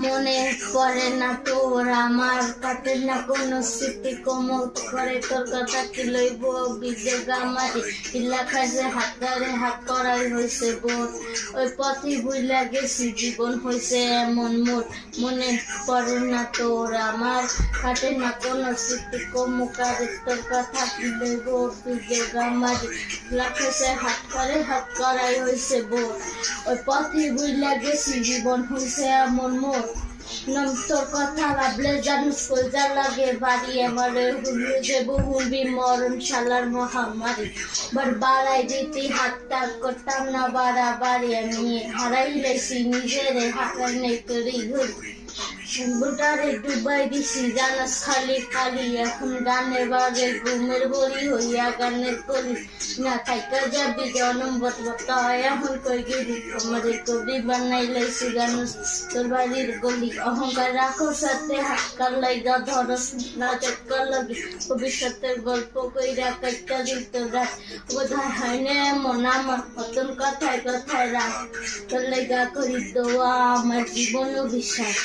মনে পড়ে না তোর আমার, কাটে না কোনো স্মৃতি, কোমল করে তোর কথা কি লইব বিজে গামারি, কিল্লা খাইছে হাত ধরে হাত করাই হয়েছে বোন, ওই পথে ভুইলা গেছি জীবন হয়েছে এমন মোর, মনে পড়ে না তোর আমার, কাটে না কোনো স্মৃতি, কোমল করে তোর কথা কি লইব বিজে গামারি, কিল্লা খাইছে হাত করে হাত করাই হয়েছে বোন, ওই পথে ভুইলা গেছি জীবন হয়েছে এমন মোর, তোর কথা ভাবলে জানিস কইজা লাগে বাড়ি আমার, হুলু যে বহুবি মরণ শালার মহামারী, বাড়াই দিতে হাতটা করতাম না বাড়াবাড়ি, আমি হারাই লেছি নিজের হারাই নেই করি ঘুরি, বুটারে ডুবাই দিছি জানাস খালি খালি, এখন গানের বাগে ঘুমের বড়ি হইয়া গানের কলি, না থাইকা যাবি জনম বটবটা এখন কই গেলি, আমাদের কবি বানাই লাইছি জানাস তোর বাড়ির গলি, অহংকার রাখো সাথে হাত কার লাইগা ধরস না চক্কর লাগি, ভবিষ্যতের গল্প কইরা কাইটা দিত রাত, বোধহয় হয় না এমন আমার নতুন কথায় কথায় রাত, তোর লাইগা করি দোয়া আমার জীবন বিশ্বাস।